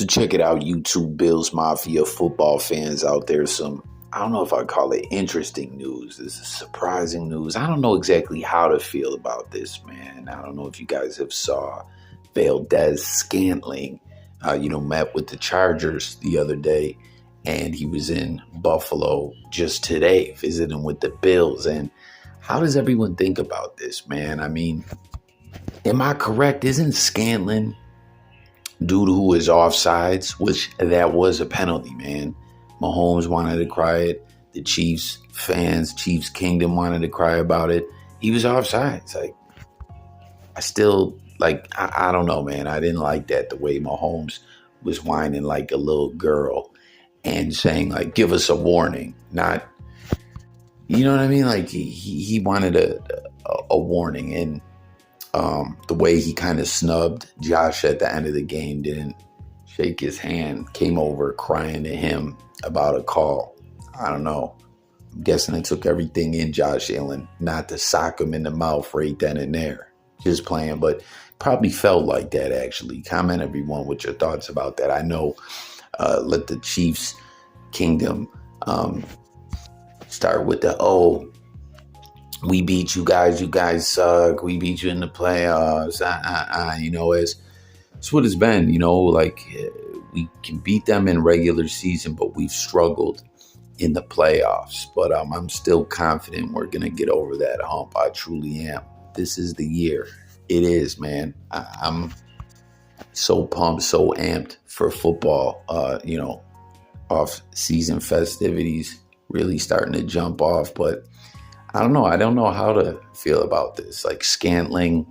So check it out, YouTube Bills Mafia football fans out there. I don't know if I call it interesting news. This is surprising news. I don't know exactly how to feel about this, man. I don't know if you guys have saw Valdez-Scantling, met with the Chargers the other day, and he was in Buffalo just today visiting with the Bills. And how does everyone think about this, man? I mean, am I correct? Isn't Scantling dude who is offsides, which that was a penalty, man? Mahomes wanted to cry it. The Chiefs fans, Chiefs Kingdom wanted to cry about it. He was offsides. I don't know, man. I didn't like that, the way Mahomes was whining like a little girl and saying, like, give us a warning. Not, you know what I mean? Like, he wanted a warning. And the way he kind of snubbed Josh at the end of the game, didn't shake his hand, came over crying to him about a call. I don't know. I'm guessing it took everything in Josh Allen not to sock him in the mouth right then and there. Just playing, but probably felt like that, actually. Comment, everyone, with your thoughts about that. I know, let the Chiefs Kingdom start with we beat you guys suck, we beat you in the playoffs, it's what it's been, like, we can beat them in regular season, but we've struggled in the playoffs. But I'm still confident we're going to get over that hump. I truly am. This is the year. It is, man. I'm so pumped, so amped for football, off-season festivities really starting to jump off. But I don't know. I don't know how to feel about this. Like, Scantling,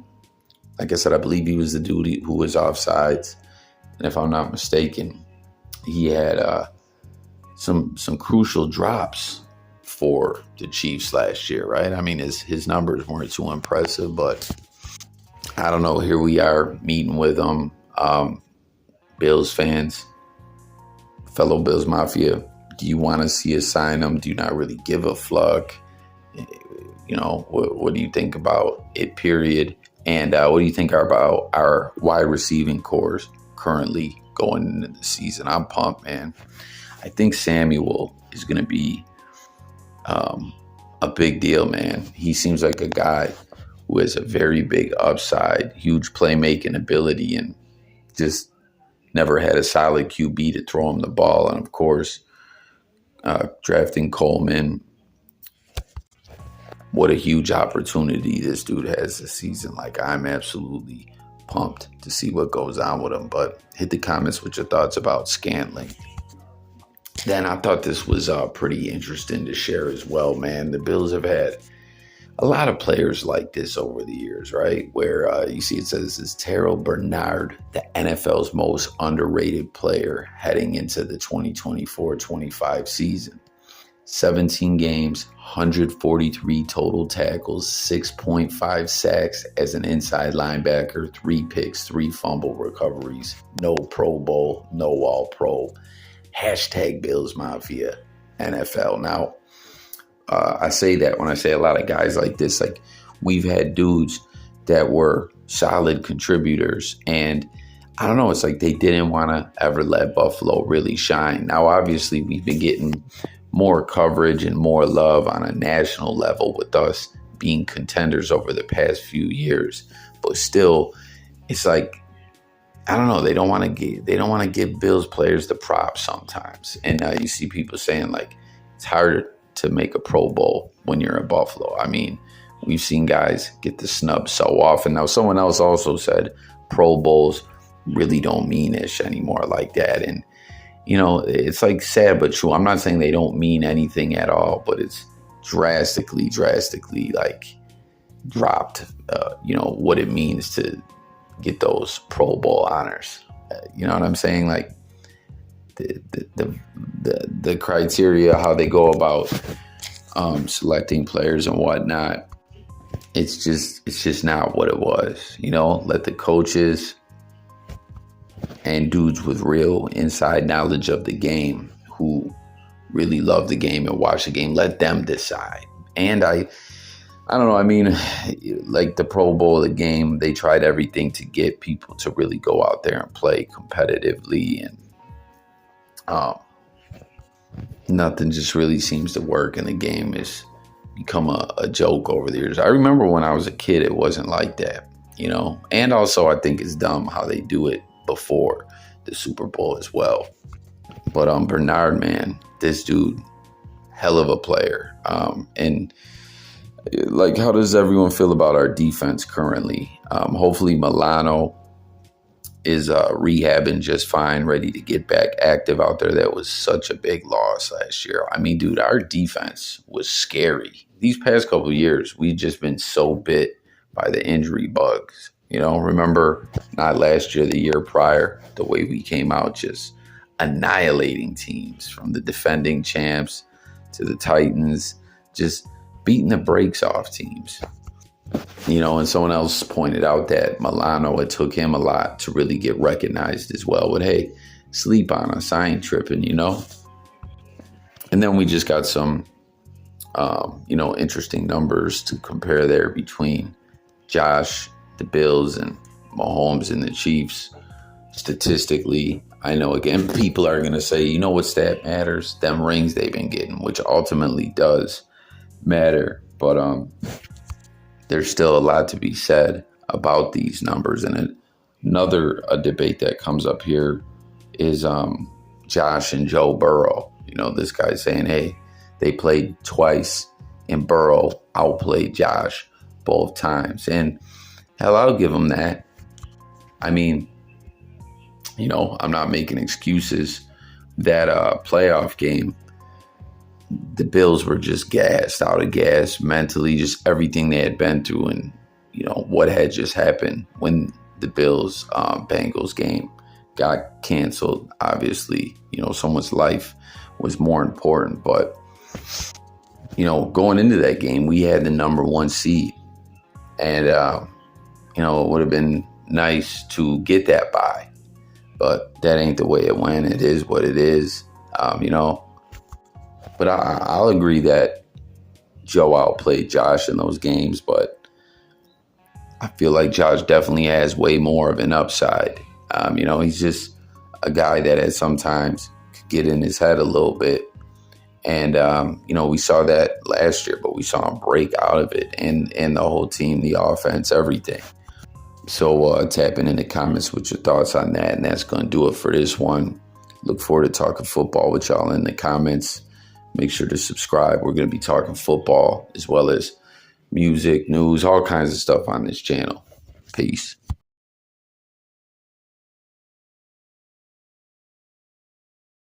like I said, I believe he was the dude who was offsides. And if I'm not mistaken, he had some crucial drops for the Chiefs last year, right? I mean, his numbers weren't too impressive, but I don't know. Here we are meeting with them. Bills fans, fellow Bills Mafia, do you want to see us sign him? Do you not really give a fuck? What do you think about it, period? And what do you think about our wide receiving cores currently going into the season? I'm pumped, man. I think Samuel is going to be a big deal, man. He seems like a guy who has a very big upside, huge playmaking ability, and just never had a solid QB to throw him the ball. And, of course, drafting Coleman, what a huge opportunity this dude has this season. Like, I'm absolutely pumped to see what goes on with him. But hit the comments with your thoughts about Scantling. Then I thought this was pretty interesting to share as well, man. The Bills have had a lot of players like this over the years, right? Where you see it says, is Terrell Bernard the NFL's most underrated player heading into the 2024-25 season? 17 games, 143 total tackles, 6.5 sacks as an inside linebacker, 3 picks, 3 fumble recoveries, no Pro Bowl, no All-Pro. Hashtag Bills Mafia NFL. Now, I say that when I say a lot of guys like this, like, we've had dudes that were solid contributors, and I don't know, it's like they didn't want to ever let Buffalo really shine. Now, obviously, we've been getting more coverage and more love on a national level with us being contenders over the past few years. But still, it's like, I don't know, they don't want to give Bills players the props sometimes. And you see people saying, like, it's harder to make a Pro Bowl when you're in Buffalo. I mean, we've seen guys get the snub so often. Now, someone else also said Pro Bowls really don't mean ish anymore like that. And it's like sad but true. I'm not saying they don't mean anything at all, but it's drastically like dropped, what it means to get those Pro Bowl honors. You know what I'm saying? Like, the criteria, how they go about selecting players and whatnot, it's just not what it was. Let the coaches and dudes with real inside knowledge of the game, who really love the game and watch the game, let them decide. And I I don't know. I mean, like the Pro Bowl, the game, they tried everything to get people to really go out there and play competitively, and um, nothing just really seems to work, and the game has become a joke over the years. I remember when I was a kid, it wasn't like that, and also I think it's dumb how they do it before the Super Bowl as well. But Bernard, man, this dude, hell of a player. And like, how does everyone feel about our defense currently? Hopefully Milano is rehabbing just fine, ready to get back active out there. That was such a big loss last year. I mean, dude, our defense was scary. These past couple of years, we've just been so bit by the injury bugs. Remember, not last year, the year prior, the way we came out just annihilating teams, from the defending champs to the Titans, just beating the brakes off teams. And someone else pointed out that Milano, it took him a lot to really get recognized as well. But hey, sleep on us, I ain't tripping, And then we just got some, interesting numbers to compare there between Josh, the Bills, and Mahomes and the Chiefs. Statistically, I know, again, people are going to say, what stat matters? Them rings they've been getting, which ultimately does matter. But there's still a lot to be said about these numbers. And another debate that comes up here is Josh and Joe Burrow. This guy's saying, hey, they played twice and Burrow outplayed Josh both times. And hell, I'll give him that. I mean, I'm not making excuses. That playoff game, the Bills were just gassed, out of gas mentally, just everything they had been through, and what had just happened when the Bills Bengals game got canceled. Obviously, someone's life was more important, but going into that game, we had the number 1 seed, and it would have been nice to get that bye, but that ain't the way it went. It is what it is, But I'll agree that Joe outplayed Josh in those games, but I feel like Josh definitely has way more of an upside. He's just a guy that at sometimes could get in his head a little bit. And, we saw that last year, but we saw him break out of it, and the whole team, the offense, everything. So tap in the comments with your thoughts on that, and that's going to do it for this one. Look forward to talking football with y'all in the comments. Make sure to subscribe. We're going to be talking football as well as music, news, all kinds of stuff on this channel. Peace.